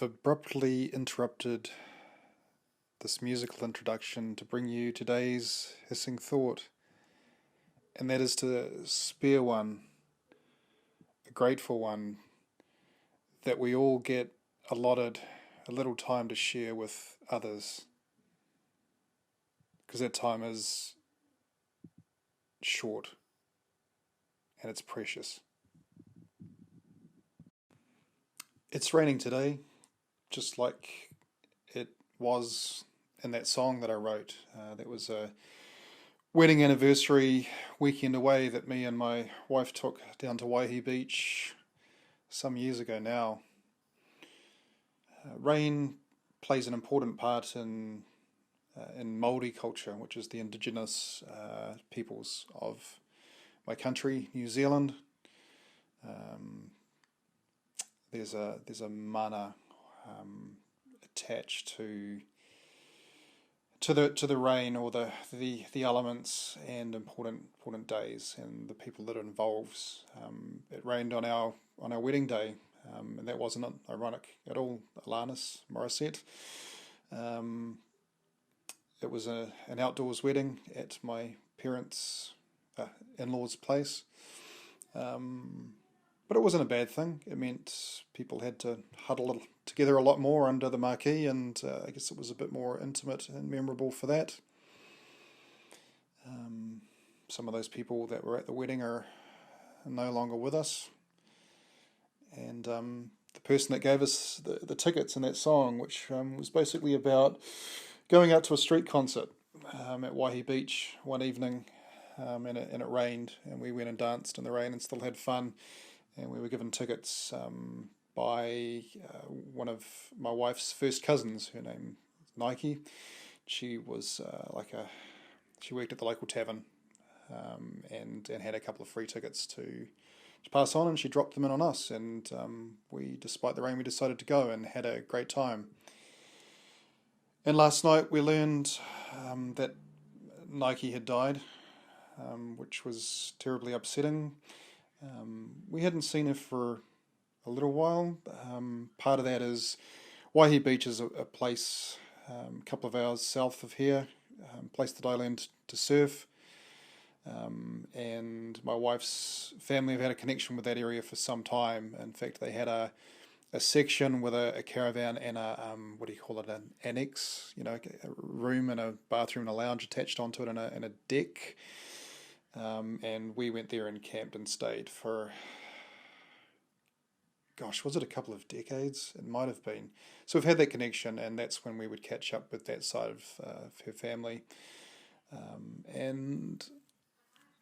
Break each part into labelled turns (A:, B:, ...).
A: abruptly interrupted this musical introduction to bring you today's hissing thought, and that is to spare one, a grateful one, that we all get allotted a little time to share with others, because that time is short and it's precious. It's raining today, just like it was in that song that I wrote. That was a wedding anniversary weekend away that me and my wife took down to Waihi Beach some years ago now. Rain plays an important part in Māori culture, which is the indigenous peoples of my country, New Zealand. There's a mana attached to the rain, or the elements and important days and the people that it involves. It rained on our wedding day, and that wasn't ironic at all. Alanis Morissette. It was an outdoors wedding at my parents' in-laws' place. But it wasn't a bad thing. It meant people had to huddle together a lot more under the marquee, and I guess it was a bit more intimate and memorable for that. Some of those people that were at the wedding are no longer with us. And the person that gave us the tickets in that song, which was basically about going out to a street concert at Waihi Beach one evening, and it rained, and we went and danced in the rain and still had fun. And we were given tickets by one of my wife's first cousins. Her name is Nike. She was she worked at the local tavern, and had a couple of free tickets to pass on, and she dropped them in on us. And we, despite the rain, we decided to go and had a great time. And last night we learned that Nike had died, which was terribly upsetting. We hadn't seen her for a little while. Part of that is Waihi Beach is a place a couple of hours south of here, place that I learned to surf. And my wife's family have had a connection with that area for some time. In fact, they had a section with a caravan and what do you call it, an annex, a room and a bathroom and a lounge attached onto it, and a deck. And we went there and camped and stayed for, gosh, was it a couple of decades? It might have been. So we've had that connection, and that's when we would catch up with that side of her family. And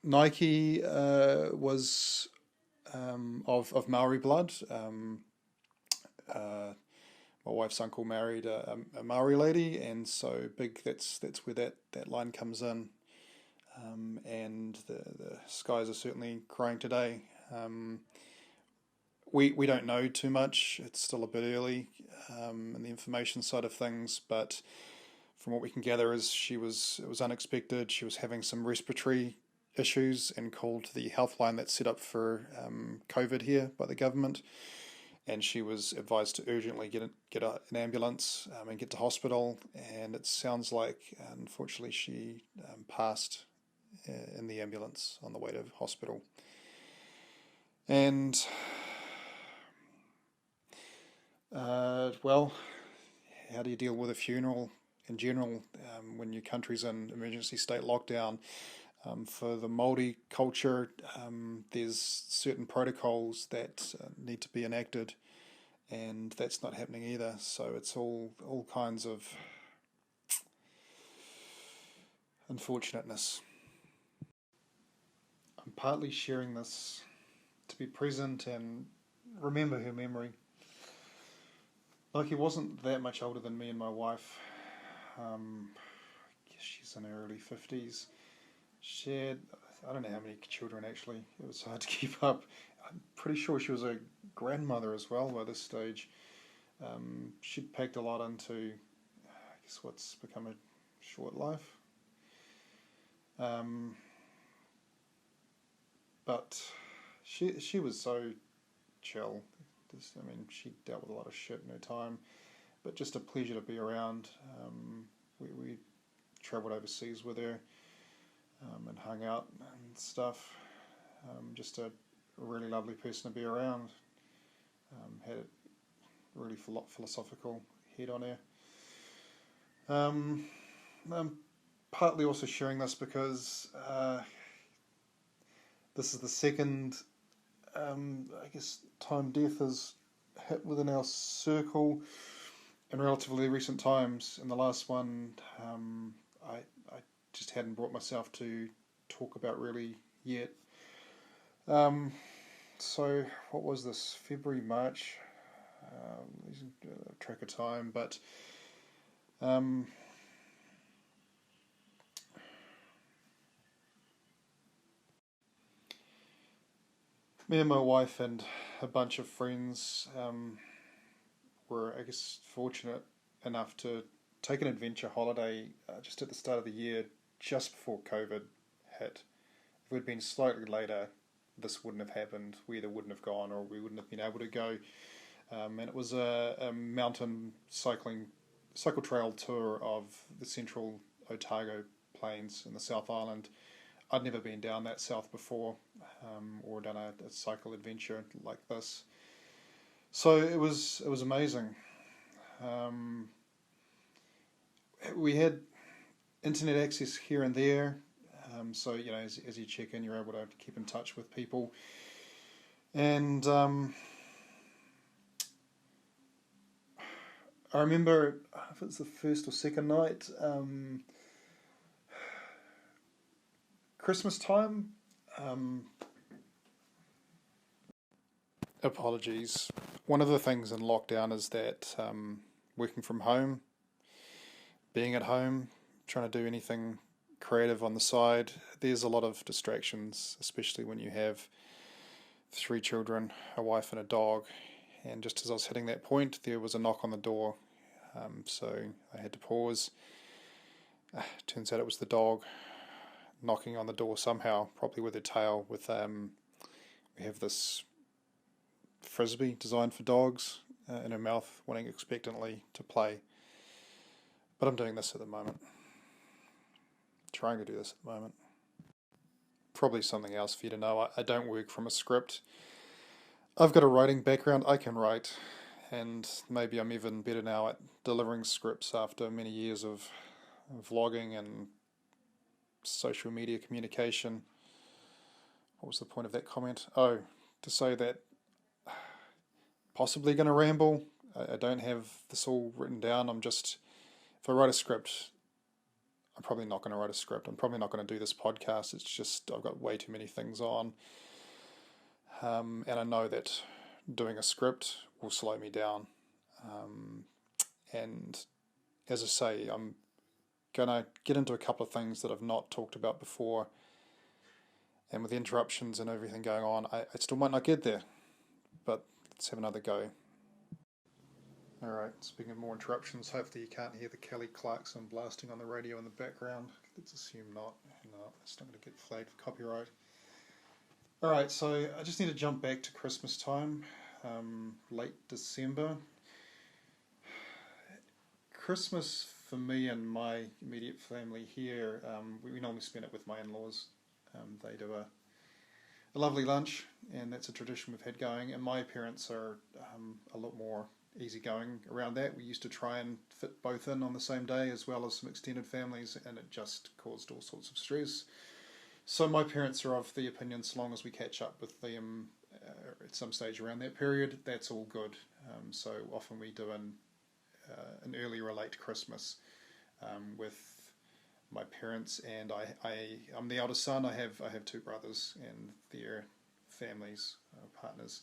A: Nike was of Maori blood. My wife's uncle married a Maori lady, and so that's where that line comes in. And the skies are certainly crying today. We don't know too much. It's still a bit early in the information side of things, but from what we can gather is it was unexpected. She was having some respiratory issues and called the healthline that's set up for COVID here by the government, and she was advised to urgently get an ambulance and get to hospital. And it sounds like, unfortunately, she passed in the ambulance on the way to hospital. And well, how do you deal with a funeral in general when your country's in emergency state lockdown? For the Māori culture, there's certain protocols that need to be enacted, and that's not happening either. So it's all kinds of unfortunateness. I'm partly sharing this to be present and remember her memory. Like, he wasn't that much older than me and my wife. I guess she's in her early 50s. She had, I don't know how many children actually. It was hard to keep up. I'm pretty sure she was a grandmother as well by this stage. She'd packed a lot into, I guess, what's become a short life. But she was so chill. I mean, she dealt with a lot of shit in her time, but just a pleasure to be around. We travelled overseas with her and hung out and stuff. Just a really lovely person to be around. Had a really philosophical head on her. I'm partly also sharing this because this is the second, I guess, time death has hit within our circle in relatively recent times. And the last one, I just hadn't brought myself to talk about really yet. So what was this? February, March? Losing track of time, but me and my wife and a bunch of friends were, I guess, fortunate enough to take an adventure holiday just at the start of the year, just before COVID hit. If we'd been slightly later, this wouldn't have happened. We either wouldn't have gone or we wouldn't have been able to go. And it was a mountain cycle trail tour of the central Otago Plains in the South Island. I'd never been down that south before, or done a cycle adventure like this. So it was amazing. We had internet access here and there, so as you check in, you're able to keep in touch with people. And I remember, if it's the first or second night, Christmas time. Apologies. One of the things in lockdown is that working from home, being at home, trying to do anything creative on the side, there's a lot of distractions, especially when you have 3 children, a wife and a dog. And just as I was hitting that point, there was a knock on the door. So I had to pause. Turns out it was the dog knocking on the door somehow, probably with her tail. We have this frisbee designed for dogs in her mouth, wanting expectantly to play. But I'm doing this at the moment. Trying to do this at the moment. Probably something else for you to know. I don't work from a script. I've got a writing background. I can write, and maybe I'm even better now at delivering scripts after many years of vlogging and social media communication. What was the point of that comment? Oh, to say that possibly going to ramble. I don't have this all written down. If I write a script, I'm probably not going to write a script. I'm probably not going to do this podcast. It's just I've got way too many things on. And I know that doing a script will slow me down. And as I say, I'm going to get into a couple of things that I've not talked about before. And with the interruptions and everything going on, I still might not get there. But let's have another go. Alright, speaking of more interruptions, hopefully you can't hear the Kelly Clarkson blasting on the radio in the background. Let's assume not. No, it's not going to get flagged for copyright. Alright, so I just need to jump back to Christmas time, late December. Christmas for me and my immediate family here, we normally spend it with my in-laws. They do a lovely lunch, and that's a tradition we've had going, and my parents are a lot more easygoing around that. We used to try and fit both in on the same day, as well as some extended families, and it just caused all sorts of stress. So my parents are of the opinion, so long as we catch up with them at some stage around that period, that's all good. So often we do an early or late Christmas with my parents, and I'm the eldest son. I have 2 brothers and their families, partners.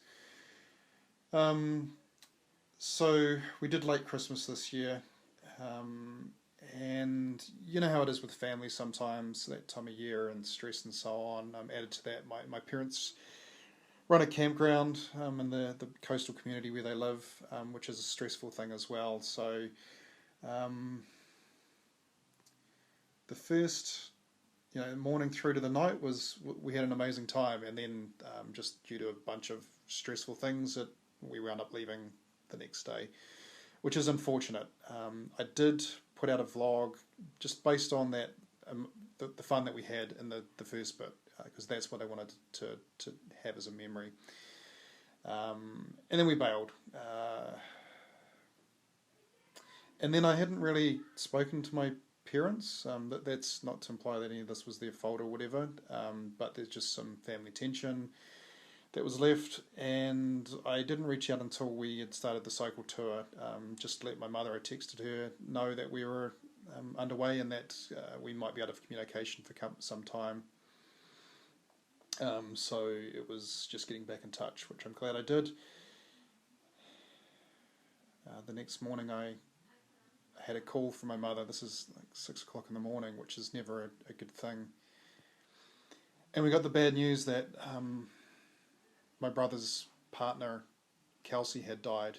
A: So we did late Christmas this year, and you know how it is with families sometimes, that time of year and stress and so on. Added to that, my parents run a campground in the coastal community where they live, which is a stressful thing as well. So the first morning through to the night we had an amazing time, and then just due to a bunch of stressful things, it we wound up leaving the next day, which is unfortunate. I did put out a vlog just based on that, the fun that we had in the first bit, because that's what I wanted to have as a memory. And then we bailed. And then I hadn't really spoken to my parents. That's not to imply that any of this was their fault or whatever, but there's just some family tension that was left, and I didn't reach out until we had started the cycle tour, just to let my mother, I texted her, know that we were underway and that we might be out of communication for some time. So it was just getting back in touch, which I'm glad I did. The next morning I had a call from my mother. This is like 6 o'clock in the morning, which is never a good thing. And we got the bad news that my brother's partner, Kelsey, had died.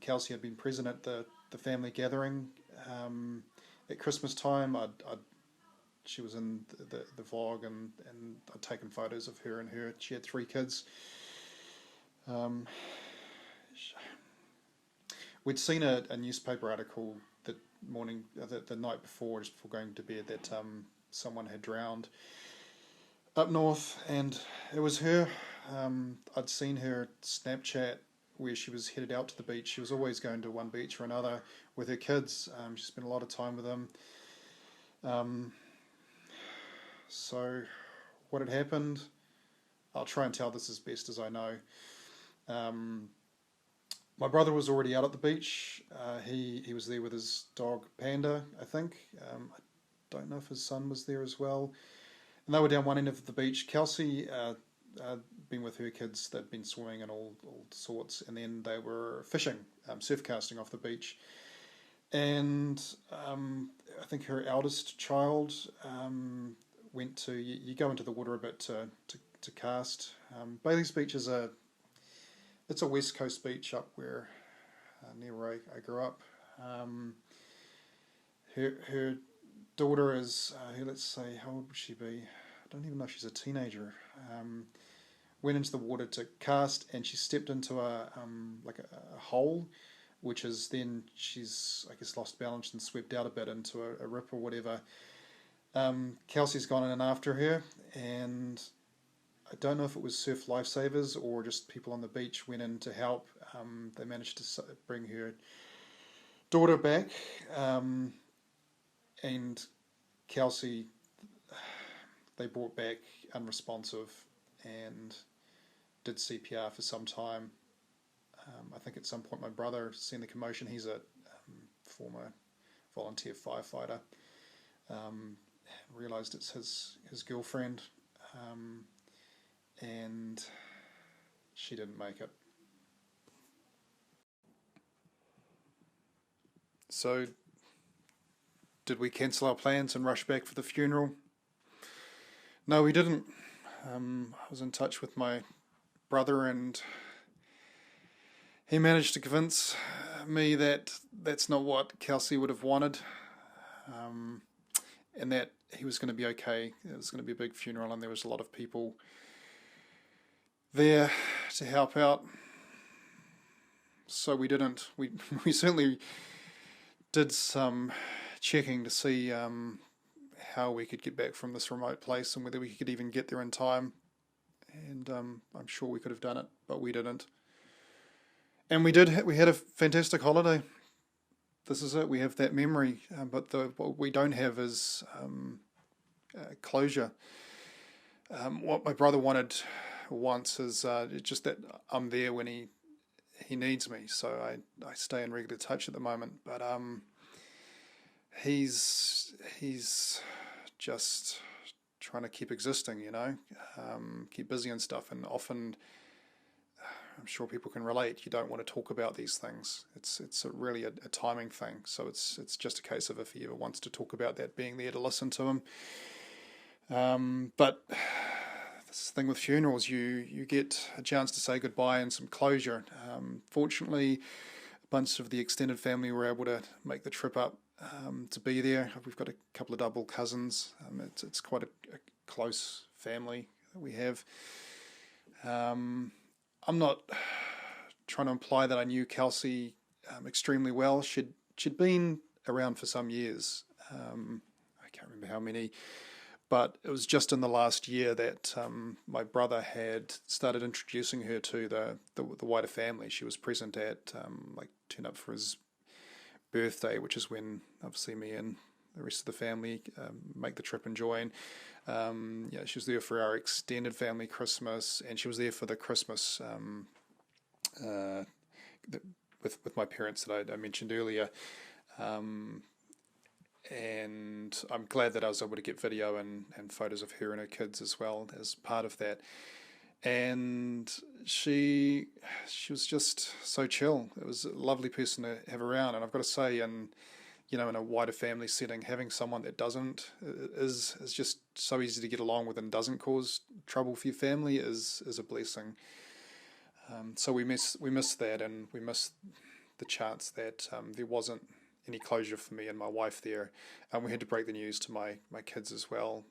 A: Kelsey had been present at the family gathering at Christmas time. She was in the vlog, and I'd taken photos of her and her. She had 3 kids. We'd seen a newspaper article the morning, the night before, just before going to bed, that someone had drowned up north, and it was her. I'd seen her Snapchat where she was headed out to the beach. She was always going to one beach or another with her kids. She spent a lot of time with them. So what had happened, I'll try and tell this as best as I know. My brother was already out at the beach. He was there with his dog Panda, I think. I don't know if his son was there as well. And they were down one end of the beach. Kelsey been with her kids. They'd been swimming and all sorts, and then they were fishing, surf casting off the beach. And I think her eldest child went to, you go into the water a bit to cast. Bailey's Beach is it's a west coast beach up where near where I grew up. Her daughter is, let's say, how old would she be? I don't even know if she's a teenager. Went into the water to cast, and she stepped into a hole, which is then she's, I guess, lost balance and swept out a bit into a rip or whatever. Kelsey's gone in after her, and I don't know if it was surf lifesavers or just people on the beach went in to help. They managed to bring her daughter back, and Kelsey they brought back unresponsive and did CPR for some time. I think at some point my brother, seeing the commotion, he's a former volunteer firefighter, realised it's his girlfriend, and she didn't make it. So, did we cancel our plans and rush back for the funeral? No, we didn't. I was in touch with my brother, and he managed to convince me that that's not what Kelsey would have wanted, and that he was going to be okay. It was going to be a big funeral, and there was a lot of people there to help out. So we didn't. We certainly did some checking to see how we could get back from this remote place and whether we could even get there in time. And I'm sure we could have done it, but we didn't. And we did. We had a fantastic holiday. This is it. We have that memory, but what we don't have is closure. What my brother wanted once is just that I'm there when he needs me. So I stay in regular touch at the moment, but he's just trying to keep existing, keep busy and stuff, and often, I'm sure people can relate, you don't want to talk about these things. It's really a timing thing, so it's just a case of if he ever wants to talk about that, being there to listen to him. But this thing with funerals, you get a chance to say goodbye and some closure. Fortunately, a bunch of the extended family were able to make the trip up to be there. We've got a couple of double cousins. It's quite a close family that we have. I'm not trying to imply that I knew Kelsey extremely well. She'd been around for some years. I can't remember how many, but it was just in the last year that my brother had started introducing her to the wider family. She was present at, turned up for his birthday, which is when obviously me and the rest of the family make the trip and join. She was there for our extended family Christmas, and she was there for the Christmas with my parents that I mentioned earlier. And I'm glad that I was able to get video and photos of her and her kids as well as part of that. And she was just so chill. It was a lovely person to have around. And I've got to say, in a wider family setting, having someone that doesn't is just so easy to get along with and doesn't cause trouble for your family is a blessing. So we miss that, and we miss the chance that there wasn't any closure for me and my wife there. We had to break the news to my kids as well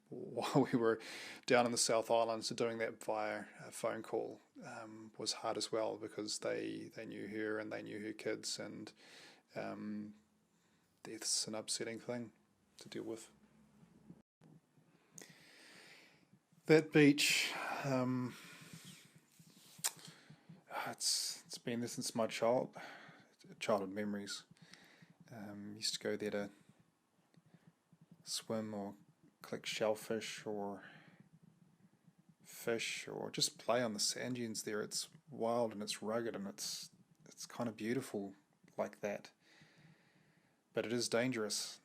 A: while we were down in the South Island. So doing that via a phone call was hard as well, because they knew her and they knew her kids, and death's an upsetting thing to deal with. That beach, it's been there since my childhood memories. Used to go there to swim or collect shellfish or fish, or just play on the sand dunes there. It's wild and it's rugged, and it's kind of beautiful like that. But it is dangerous.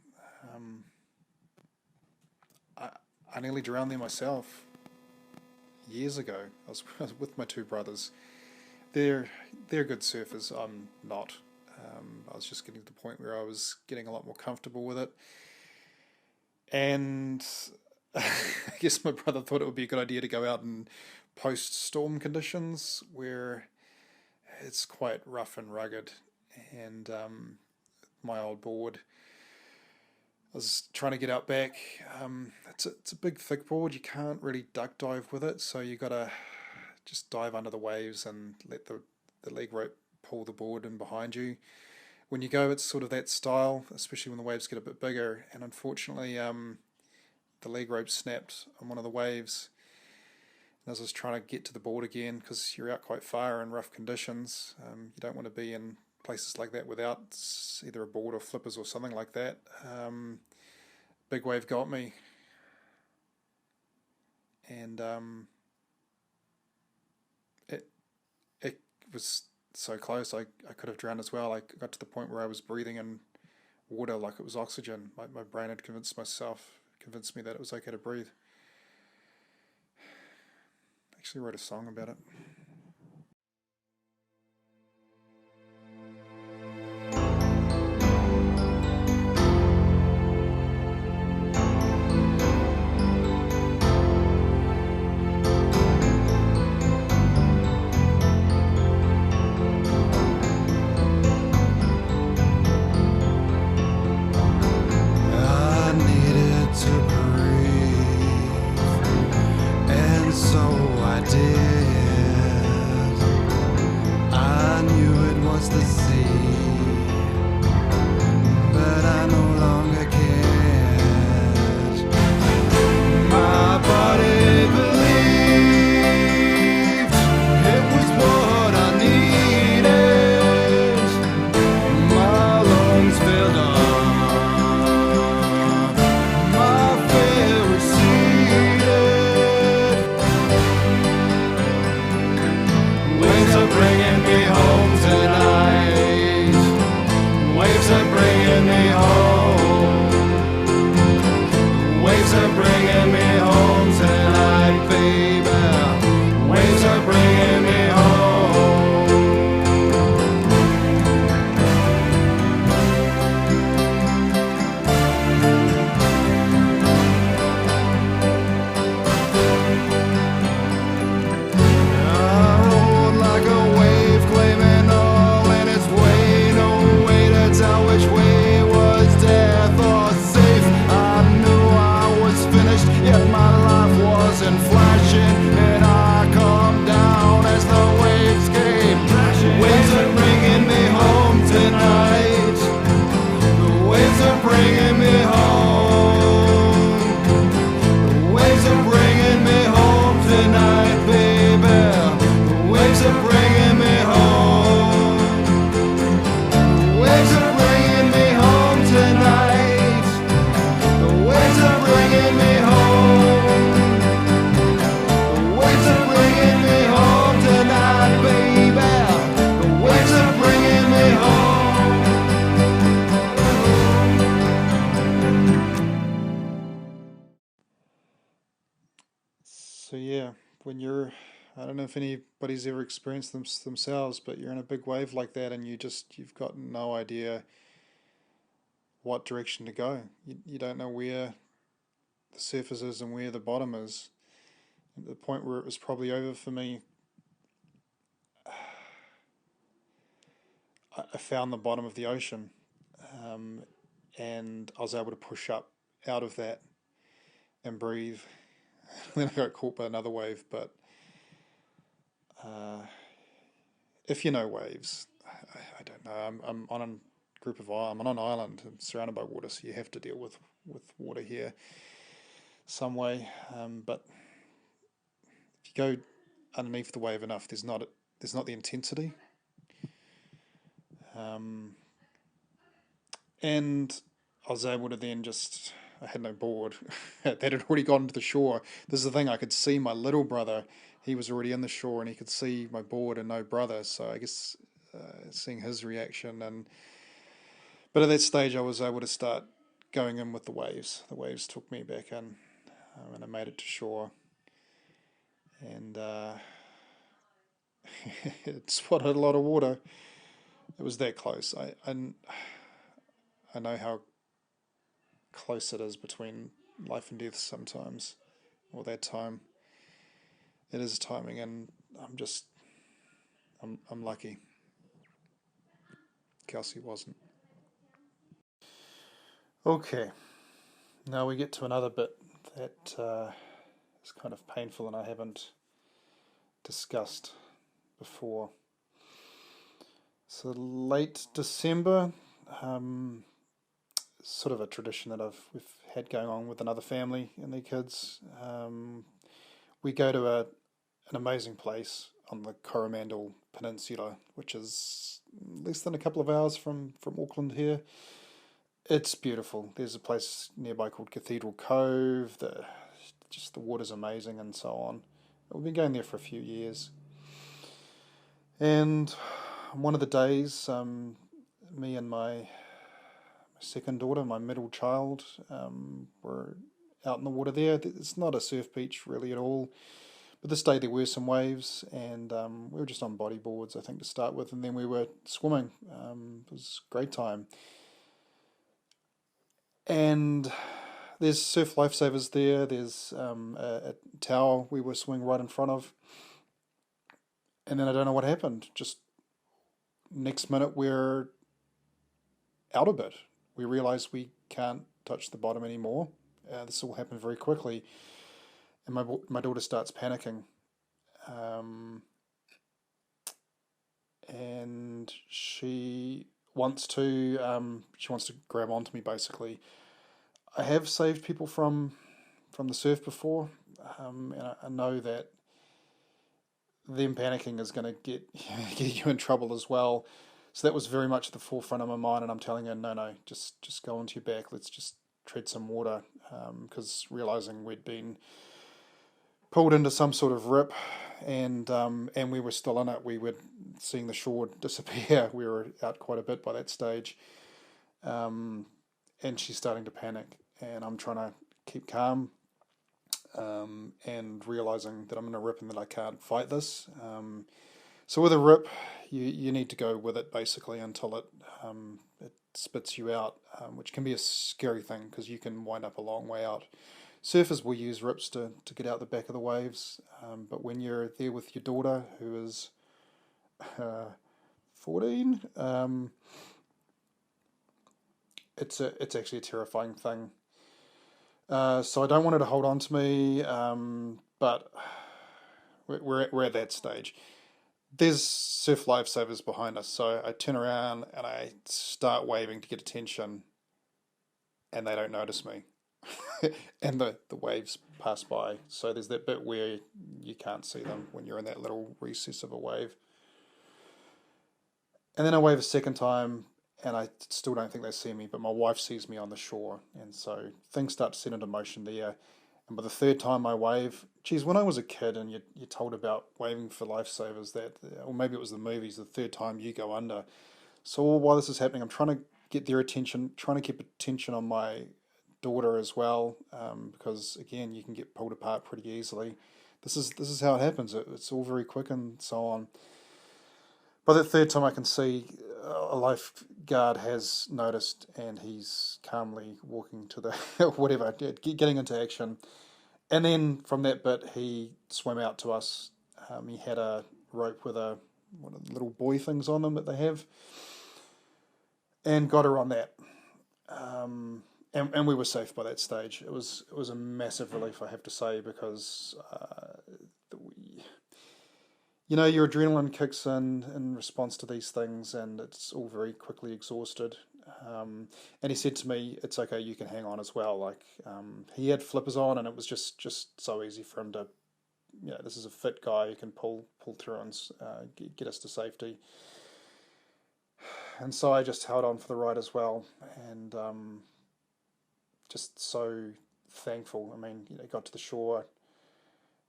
A: I nearly drowned there myself years ago. I was with my two brothers. They're good surfers. I'm not. I was just getting to the point where I was getting a lot more comfortable with it. And I guess my brother thought it would be a good idea to go out in post-storm conditions where it's quite rough and rugged. And my old board, I was trying to get out back. It's a big, thick board. You can't really duck dive with it, so you got to just dive under the waves and let the leg rope pull the board in behind you. When you go, it's sort of that style, especially when the waves get a bit bigger. And unfortunately, the leg rope snapped on one of the waves. And as I was trying to get to the board again, because you're out quite far in rough conditions, you don't want to be in places like that without either a board or flippers or something like that. Big wave got me. And it was so close. I could have drowned as well. I got to the point where I was breathing in water like it was oxygen. My brain had convinced me that it was okay to breathe. I actually wrote a song about it.
B: Flashing, and I come down as the waves came.
A: So yeah, when you're, I don't know if anybody's ever experienced themselves, but you're in a big wave like that and you've got no idea what direction to go. You don't know where the surface is and where the bottom is. At the point where it was probably over for me, I found the bottom of the ocean, um, and I was able to push up out of that and breathe. Then I got caught by another wave, but uh, if you know waves, I don't know. I'm on a group of I'm on an island. I'm surrounded by water, so you have to deal with water here some way. But if you go underneath the wave enough, there's not the intensity. Um, and I was able to then just I had no board that had already gotten to the shore. This is the thing, I could see my little brother. He was already in the shore, and he could see my board and no brother. So I guess seeing his reaction, but at that stage I was able to start going in with the waves. The waves took me back in, and I made it to shore, and it swallowed a lot of water. It was that close. I know how close it is between life and death sometimes, or that time. It is timing, and I'm lucky. Kelsey wasn't. Okay, now we get to another bit that is kind of painful, and I haven't discussed before. So late December, um, sort of a tradition that we've had going on with another family and their kids. We go to an amazing place on the Coromandel Peninsula, which is less than a couple of hours from Auckland here. It's beautiful. There's a place nearby called Cathedral Cove. Just the water's amazing and so on. We've been going there for a few years. And one of the days, me and my second daughter, my middle child, were out in the water there. It's not a surf beach really at all. But this day there were some waves, and we were just on bodyboards, I think, to start with, and then we were swimming. It was a great time. And there's surf lifesavers there. There's a tower we were swimming right in front of. And then I don't know what happened. Just next minute we're out of it. We realize we can't touch the bottom anymore. This all happened very quickly. And my daughter starts panicking. And she wants to grab onto me basically. I have saved people from the surf before, and I know that them panicking is going to get get you in trouble as well. So that was very much at the forefront of my mind, and I'm telling her, no, just go onto your back. Let's just tread some water, because realizing we'd been pulled into some sort of rip, and we were still in it. We were seeing the shore disappear. We were out quite a bit by that stage, and she's starting to panic, and I'm trying to keep calm, and realizing that I'm in a rip and that I can't fight this. So with a rip, you need to go with it basically until it spits you out, which can be a scary thing because you can wind up a long way out. Surfers will use rips to get out the back of the waves, but when you're there with your daughter, who is 14, it's actually a terrifying thing. So I don't want her to hold on to me, but we're at that stage. There's surf lifesavers behind us, so I turn around and I start waving to get attention, and they don't notice me. And the waves pass by. So there's that bit where you can't see them when you're in that little recess of a wave. And then I wave a second time, and I still don't think they see me, but my wife sees me on the shore, and so things start to set into motion there. And by the third time I wave, geez, when I was a kid and you're told about waving for lifesavers, that, or maybe it was the movies, the third time you go under. So while this is happening, I'm trying to get their attention, trying to keep attention on my daughter as well, because again, you can get pulled apart pretty easily. this is how it happens. It's all very quick and so on. By the third time, I can see a lifeguard has noticed, and he's calmly walking to the whatever, getting into action. And then from that bit, he swam out to us. He had a rope with a one of the little buoy things on them that they have, and got her on that. And we were safe by that stage. It was a massive relief, I have to say, because we, your adrenaline kicks in response to these things, and it's all very quickly exhausted. And he said to me, "It's okay, you can hang on as well." Like he had flippers on, and it was just so easy for him to. This is a fit guy who can pull through and get us to safety. And so I just held on for the ride as well, and just so thankful. I mean, got to the shore,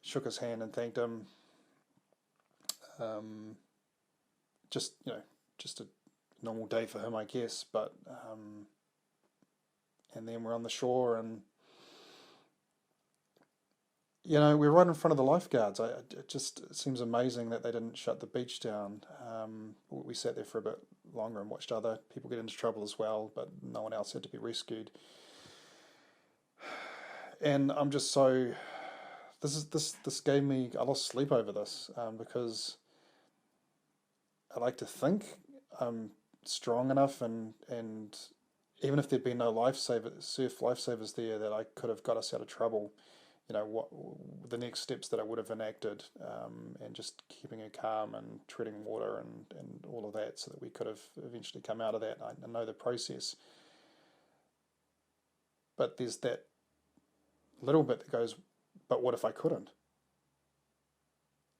A: shook his hand and thanked him. Um, just a normal day for him, I guess. But and then we're on the shore, and we're right in front of the lifeguards. It seems amazing that they didn't shut the beach down. We sat there for a bit longer and watched other people get into trouble as well, but no one else had to be rescued. And I'm just so this gave me I lost sleep over this because I like to think I'm strong enough and even if there'd been no surf lifesavers there, that I could have got us out of trouble. What the next steps that I would have enacted, and just keeping her calm and treading water and all of that, so that we could have eventually come out of that. I know the process, but there's that little bit that goes, but what if I couldn't?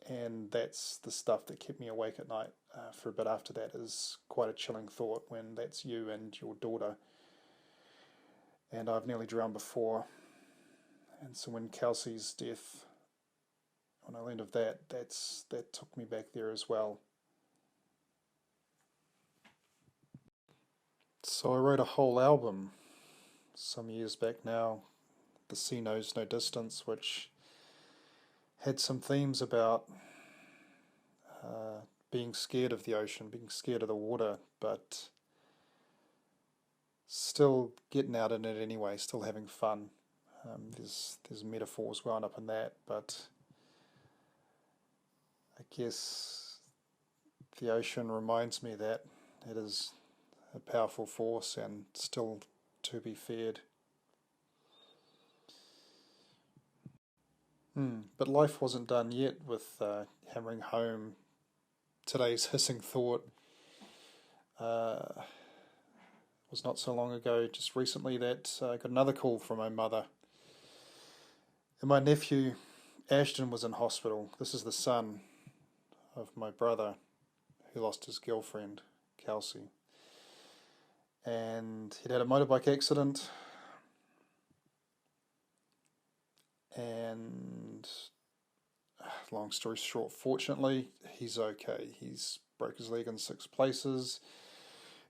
A: And that's the stuff that kept me awake at night for a bit after that. Is quite a chilling thought when that's you and your daughter. And I've nearly drowned before. And so when Kelsey's death, when I learned of that took me back there as well. So I wrote a whole album some years back now, The Sea Knows No Distance, which had some themes about being scared of the ocean, being scared of the water, but still getting out in it anyway, still having fun. There's metaphors wound up in that, but I guess the ocean reminds me that it is a powerful force and still to be feared. But life wasn't done yet with hammering home today's hissing thought. It was not so long ago, just recently, that I got another call from my mother. And my nephew Ashton was in hospital. This is the son of my brother who lost his girlfriend, Kelsey. And he'd had a motorbike accident, and long story short, fortunately, he's okay. He's broke his leg in 6 places.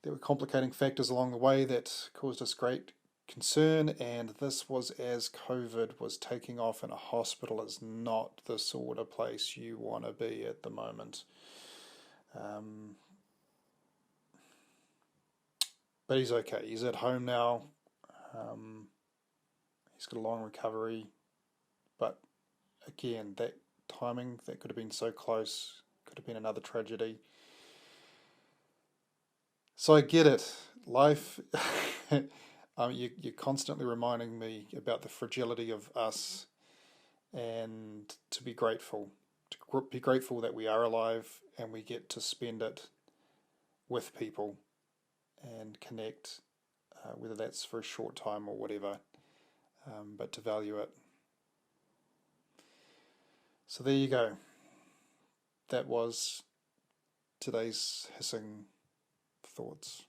A: There were complicating factors along the way that caused us great concern, and this was as COVID was taking off, and a hospital is not the sort of place you want to be at the moment. But he's okay. He's at home now. He's got a long recovery, but again, that timing, that could have been so close, could have been another tragedy. So I get it. Life, you're constantly reminding me about the fragility of us, and to be grateful. To be grateful that we are alive and we get to spend it with people and connect, whether that's for a short time or whatever, but to value it. So there you go. That was today's hissing thoughts.